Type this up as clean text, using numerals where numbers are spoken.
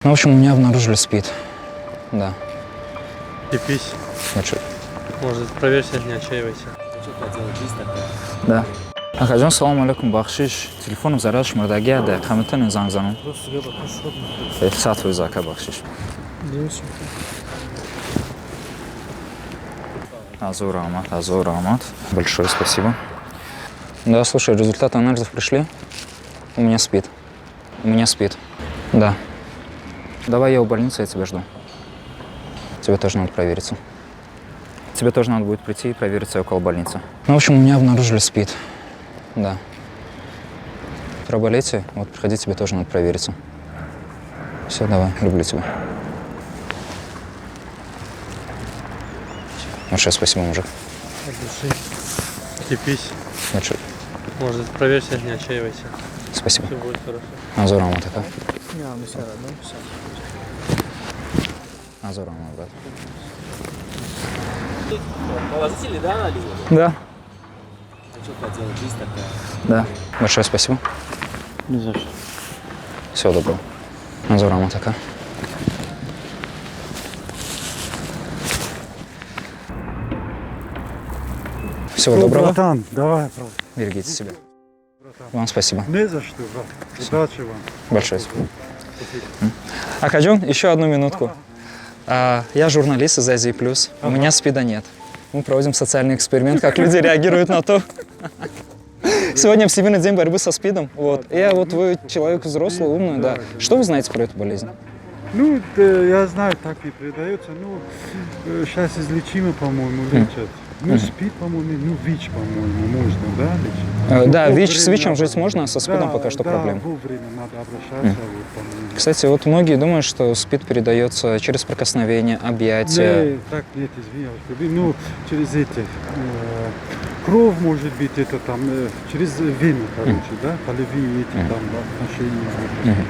Ну, в общем, у меня обнаружили СПИД. Да. Тепись. Может, проверься, не отчаивайся. Да. Акаҷон, салому алейкум, бахшиш. Телефоном заряд шумардаги ада. Камитан занг занам. Сатвой зака бахшиш. Азур Ахмад. Большое спасибо. Да, слушай, результаты анализов пришли. У меня СПИД. Да. Давай я у больницы, я тебя жду. Тебе тоже надо провериться. Тебе тоже надо будет прийти и провериться около больницы. Ну, в общем, у меня обнаружили СПИД. Да. Проболейте, вот приходи, тебе тоже надо провериться. Все, давай, люблю тебя. Большое спасибо, мужик. От души. Тепись. Большое. Может, проверься, не отчаивайся. Спасибо. Все будет хорошо. Азур Ахмад, это? Азур Ахмад, брат. Положительный, да, анализы? Да. А что хотела? Жизнь такая. Да. Большое спасибо. Не за что. Всего доброго. Азур Ахмад, это? Всего доброго. Братан, давай, брат. Берегите себя. Вам спасибо. Не за что, брат. Удачи вам. Большое спасибо. Акаджон, еще одну минутку. Я журналист из Азии Плюс. У меня СПИДа нет. Мы проводим социальный эксперимент, как люди реагируют на то. Сегодня Всемирный день борьбы со СПИДом. Вот. Вы человек взрослый, умный, да. Что вы знаете про эту болезнь? Ну, я знаю, так и передается. Ну, сейчас излечимо, по-моему, лечат. Ну, СПИД, по-моему, ВИЧ, по-моему, можно, да, лечить? Да, Ну, ВИЧ с вовремя- ВИЧем жить можно, а со СПИДом пока что проблема. Да, вовремя надо обращаться, вот, по-моему. Кстати, вот многие думают, что СПИД передается через прикосновение, объятия. Не, так нет, извиняюсь. Ну, через эти, кровь, может быть, это там, через вены, короче, да, полевые эти там отношения.